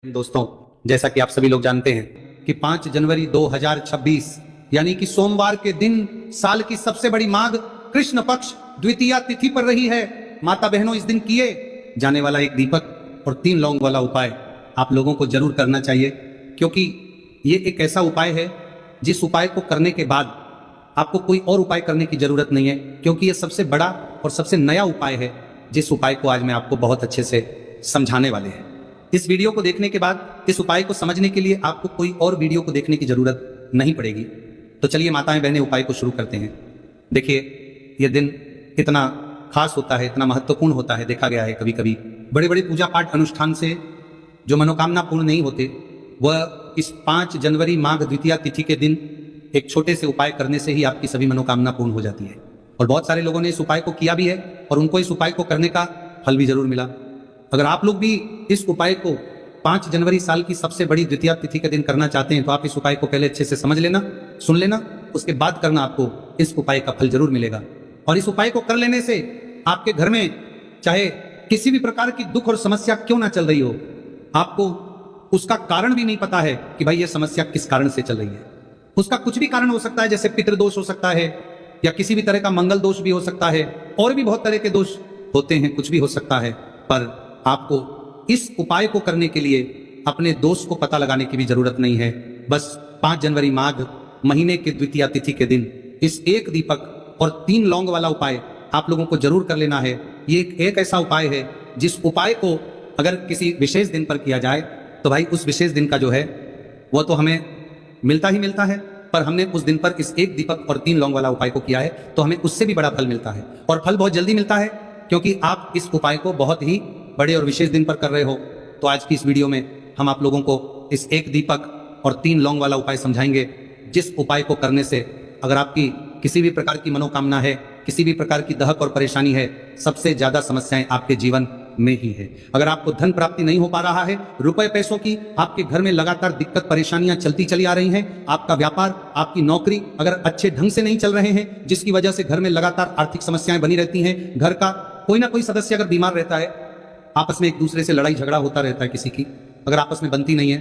दोस्तों, जैसा कि आप सभी लोग जानते हैं कि 5 जनवरी 2026 यानी कि सोमवार के दिन साल की सबसे बड़ी माघ कृष्ण पक्ष द्वितीया तिथि पर रही है। माता बहनों, इस दिन किए जाने वाला एक दीपक और 3 लौंग वाला उपाय आप लोगों को जरूर करना चाहिए, क्योंकि ये एक ऐसा उपाय है जिस उपाय को करने के बाद आपको कोई और उपाय करने की जरूरत नहीं है, क्योंकि ये सबसे बड़ा और सबसे नया उपाय है, जिस उपाय को आज मैं आपको बहुत अच्छे से समझाने वाले हैं। इस वीडियो को देखने के बाद इस उपाय को समझने के लिए आपको कोई और वीडियो को देखने की जरूरत नहीं पड़ेगी। तो चलिए माताएं बहनें, उपाय को शुरू करते हैं। देखिए, यह दिन इतना खास होता है, इतना महत्वपूर्ण होता है। देखा गया है कभी कभी बड़े बड़े पूजा पाठ अनुष्ठान से जो मनोकामना पूर्ण नहीं होते, वह इस 5 जनवरी माघ द्वितीया तिथि के दिन एक छोटे से उपाय करने से ही आपकी सभी मनोकामना पूर्ण हो जाती है। और बहुत सारे लोगों ने इस उपाय को किया भी है और उनको इस उपाय को करने का फल भी जरूर मिला। अगर आप लोग भी इस उपाय को 5 जनवरी साल की सबसे बड़ी द्वितीया तिथि के दिन करना चाहते हैं, तो आप इस उपाय को पहले अच्छे से समझ लेना, सुन लेना, उसके बाद करना। आपको इस उपाय का फल जरूर मिलेगा। और इस उपाय को कर लेने से आपके घर में चाहे किसी भी प्रकार की दुख और समस्या क्यों ना चल रही हो, आपको उसका कारण भी नहीं पता है कि भाई ये समस्या किस कारण से चल रही है। उसका कुछ भी कारण हो सकता है, जैसे पितृदोष हो सकता है या किसी भी तरह का मंगल दोष भी हो सकता है, और भी बहुत तरह के दोष होते हैं, कुछ भी हो सकता है। पर आपको इस उपाय को करने के लिए अपने दोष को पता लगाने की भी जरूरत नहीं है। बस 5 जनवरी माघ महीने के द्वितीया तिथि के दिन इस एक दीपक और 3 लौंग वाला उपाय आप लोगों को जरूर कर लेना है। ये एक ऐसा उपाय है जिस उपाय को अगर किसी विशेष दिन पर किया जाए तो भाई उस विशेष दिन का जो है वो तो हमें मिलता ही मिलता है, पर हमने उस दिन पर इस एक दीपक और 3 लौंग वाला उपाय को किया है तो हमें उससे भी बड़ा फल मिलता है। और फल बहुत जल्दी मिलता है, क्योंकि आप इस उपाय को बहुत ही बड़े और विशेष दिन पर कर रहे हो। तो आज की इस वीडियो में हम आप लोगों को इस एक दीपक और 3 लौंग वाला उपाय समझाएंगे, जिस उपाय को करने से अगर आपकी किसी भी प्रकार की मनोकामना है, किसी भी प्रकार की दहक और परेशानी है, सबसे ज्यादा समस्याएं आपके जीवन में ही है। अगर आपको धन प्राप्ति नहीं हो पा रहा है, रुपए पैसों की आपके घर में लगातार दिक्कत परेशानियां चलती चली आ रही हैं, आपका व्यापार, आपकी नौकरी अगर अच्छे ढंग से नहीं चल रहे हैं, जिसकी वजह से घर में लगातार आर्थिक समस्याएं बनी रहती हैं, घर का कोई ना कोई सदस्य अगर बीमार रहता है, आपस में एक दूसरे से लड़ाई झगड़ा होता रहता है, किसी की अगर आपस में बनती नहीं है,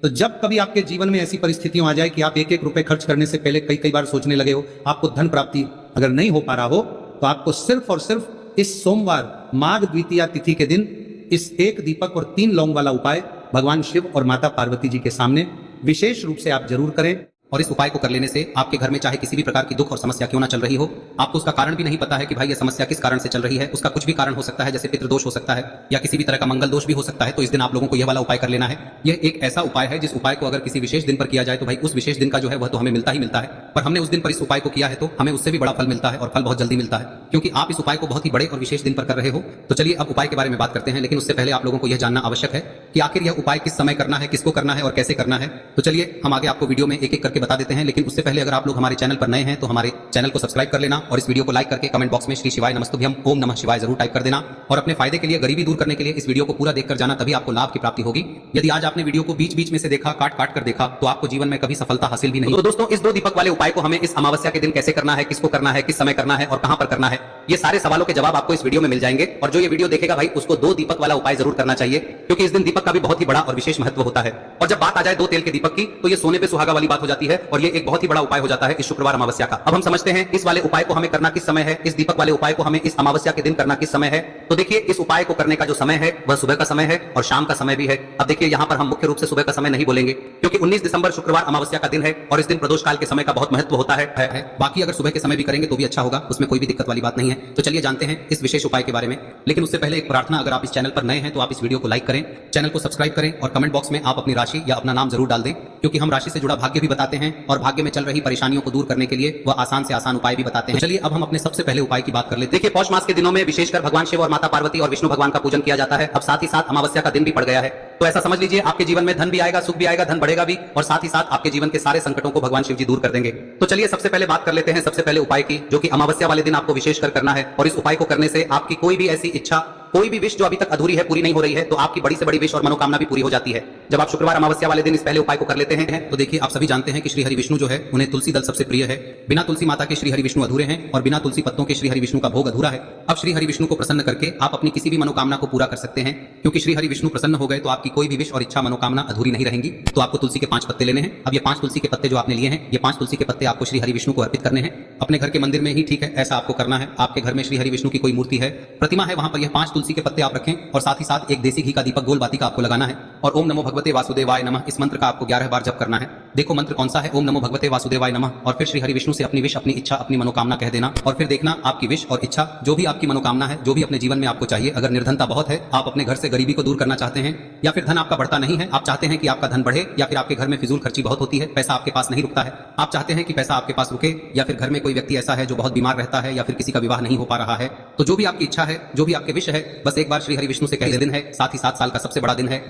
तो जब कभी आपके जीवन में ऐसी परिस्थितियां आ जाए कि आप एक रुपए खर्च करने से पहले कई बार सोचने लगे हो, आपको धन प्राप्ति अगर नहीं हो पा रहा हो, तो आपको सिर्फ और सिर्फ इस सोमवार माघ द्वितीया तिथि के दिन इस एक दीपक और 3 लौंग वाला उपाय भगवान शिव और माता पार्वती जी के सामने विशेष रूप से आप जरूर करें। और इस उपाय को कर लेने से आपके घर में चाहे किसी भी प्रकार की दुख और समस्या क्यों ना चल रही हो, आपको उसका कारण भी नहीं पता है कि भाई ये समस्या किस कारण से चल रही है, उसका कुछ भी कारण हो सकता है, जैसे पितृदोष हो सकता है या किसी भी तरह का मंगल दोष भी हो सकता है, तो इस दिन आप लोगों को यह वाला उपाय कर लेना है। यह एक ऐसा उपाय है जिस उपाय को अगर किसी विशेष दिन पर किया जाए तो भाई उस विशेष दिन का जो है वह तो हमें मिलता ही मिलता है, पर हमने उस दिन पर इस उपाय को किया है तो हमें उससे भी बड़ा फल मिलता है, और फल बहुत जल्दी मिलता है, क्योंकि आप इस उपाय को बहुत ही बड़े और विशेष दिन पर कर रहे हो। तो चलिए अब उपाय के बारे में बात करते हैं, लेकिन उससे पहले आप लोगों को यह जानना आवश्यक है कि आखिर यह उपाय किस समय करना है, किसको करना है और कैसे करना है। तो चलिए हम आगे आपको वीडियो में एक एक करके बता देते हैं, लेकिन उससे पहले अगर आप लोग हमारे चैनल पर नए हैं तो हमारे चैनल को सब्सक्राइब कर लेना और इस वीडियो को लाइक करके कमेंट बॉक्स में श्री शिवाय नमस्तुभ्यम ओम नमः शिवाय जरूर टाइप कर देना। और अपने फायदे के लिए, गरीबी दूर करने के लिए इस वीडियो को पूरा देखकर जाना, तभी आपको लाभ की प्राप्ति होगी। यदि आज आपने वीडियो को बीच बीच में से देखा, काट काट कर देखा, तो आपको जीवन में कभी सफलता हासिल भी नहीं। तो दोस्तों, इस 2 दीपक वाले उपाय को हमें इस अमावस्या के दिन कैसे करना है, किसको करना है, किस समय करना है और कहां पर करना है, ये सारे सवालों के जवाब आपको इस वीडियो में मिल जाएंगे। और जो ये वीडियो देखेगा भाई, उसको 2 दीपक वाला उपाय जरूर करना चाहिए, क्योंकि इस दिन दीपक का भी बहुत ही बड़ा और विशेष महत्व होता है। और जब बात आ जाए 2 तेल के दीपक की, तो ये सोने पे सुहागा वाली बात हो जाती है, और ये एक बहुत ही बड़ा उपाय हो जाता है इस शुक्रवार अमावस्या का। अब हम समझते हैं इस वाले उपाय को हमें करना किस समय है, इस दीपक वाले उपाय को हमें इस अमावस्या के दिन करना किस समय है। तो देखिए, इस उपाय को करने का जो समय है वह सुबह का समय है और शाम का समय भी है। अब देखिए, यहाँ पर हम मुख्य रूप से सुबह का समय नहीं बोलेंगे, क्योंकि 19 दिसंबर शुक्रवार अमावस्या का दिन है और इस दिन प्रदोष काल के समय का बहुत महत्व होता है। बाकी अगर सुबह के समय भी करेंगे तो भी अच्छा होगा, उसमें कोई भी दिक्कत वाली बात नहीं है। तो चलिए जानते हैं इस विशेष उपाय के बारे में। लेकिन उससे पहले एक प्रार्थना, अगर आप इस चैनल पर नए हैं तो आप इस वीडियो को लाइक करें, चैनल को सब्सक्राइब करें और कमेंट बॉक्स में आप अपनी राशि या अपना नाम जरूर डाल दें, क्योंकि हम राशि से जुड़ा भाग्य भी बताते हैं और भाग्य में चल रही परेशानियों को दूर करने के लिए वह आसान से आसान उपाय भी बताते हैं। चलिए अब हम अपने सबसे पहले उपाय की बात कर लेते हैं। देखिए, पौष मास के दिनों में विशेषकर भगवान शिव और माता पार्वती और विष्णु भगवान का पूजन किया जाता है। अब साथ ही साथ अमावस्या का दिन भी पड़ गया है, तो ऐसा समझ लीजिए आपके जीवन में धन भी आएगा, सुख भी आएगा, धन बढ़ेगा भी, और साथ ही साथ आपके जीवन के सारे संकटों को भगवान शिव जी दूर कर देंगे। तो चलिए सबसे पहले बात कर लेते हैं सबसे पहले उपाय की, जो कि अमावस्या वाले दिन आपको विशेषकर करना है। और इस उपाय को करने से आपकी कोई भी ऐसी इच्छा, कोई भी विश जो अभी तक अधूरी है, पूरी नहीं हो रही है, तो आपकी बड़ी से बड़ी विश और मनोकामना भी पूरी हो जाती है। जब आप शुक्रवार अमावस्या वाले दिन इस पहले उपाय को कर लेते हैं तो देखिए आप सभी जानते हैं कि श्री हरि विष्णु जो है उन्हें तुलसी दल सबसे प्रिय है। बिना तुलसी माता के श्री हरि विष्णु अधूरे हैं और बिना तुलसी पत्तों के श्री हरि विष्णु का भोग अधूरा है। अब श्री हरि विष्णु को प्रसन्न करके आप अपनी किसी भी मनोकामना को पूरा कर सकते हैं, क्योंकि श्री हरि विष्णु प्रसन्न हो गए तो आपकी कोई भी विश और इच्छा मनोकामना अधूरी नहीं रहेंगी। तो आपको तुलसी के 5 पत्ते लेने हैं। अब ये 5 तुलसी के पत्ते जो आपने लिए हैं, ये 5 तुलसी के पत्ते आपको श्री हरि विष्णु को अर्पित करने हैं। अपने घर के मंदिर में ही ठीक है, ऐसा आपको करना है। आपके घर में श्री हरि विष्णु की कोई मूर्ति है, प्रतिमा है, वहां पर यह 5 तुलसी के पत्ते आप रखें और साथ ही साथ एक देसी घी का दीपक गोल बाती का आपको लगाना है और ओम नमो भगवते वासुदेवाय नमः इस मंत्र का आपको 11 बार जप करना है। देखो मंत्र कौन सा है, ओम नमो भगवते वासुदेवाय नमः, और फिर श्री हरि विष्णु से अपनी विश, अपनी इच्छा, अपनी मनोकामना कह देना और फिर देखना आपकी विश और इच्छा, जो भी आपकी मनोकामना है, जो भी अपने जीवन में आपको चाहिए। अगर निर्धनता बहुत है, आप अपने घर से गरीबी को दूर करना चाहते हैं, या फिर धन आपका बढ़ता नहीं है, आप चाहते हैं कि आपका धन बढ़े, या फिर आपके घर में फिजूल खर्ची बहुत होती है, पैसा आपके पास नहीं रुकता है, आप चाहते हैं कि पैसा आपके पास रुके, या फिर घर में कोई व्यक्ति ऐसा है जो बहुत बीमार रहता है, या फिर किसी का विवाह नहीं हो पा रहा है, तो जो भी आपकी इच्छा है, जो भी आपके विश है, बस एक बार श्री हरि विष्णु से कह दे। दिन है, साथ ही साथ साल का सबसे बड़ा दिन है।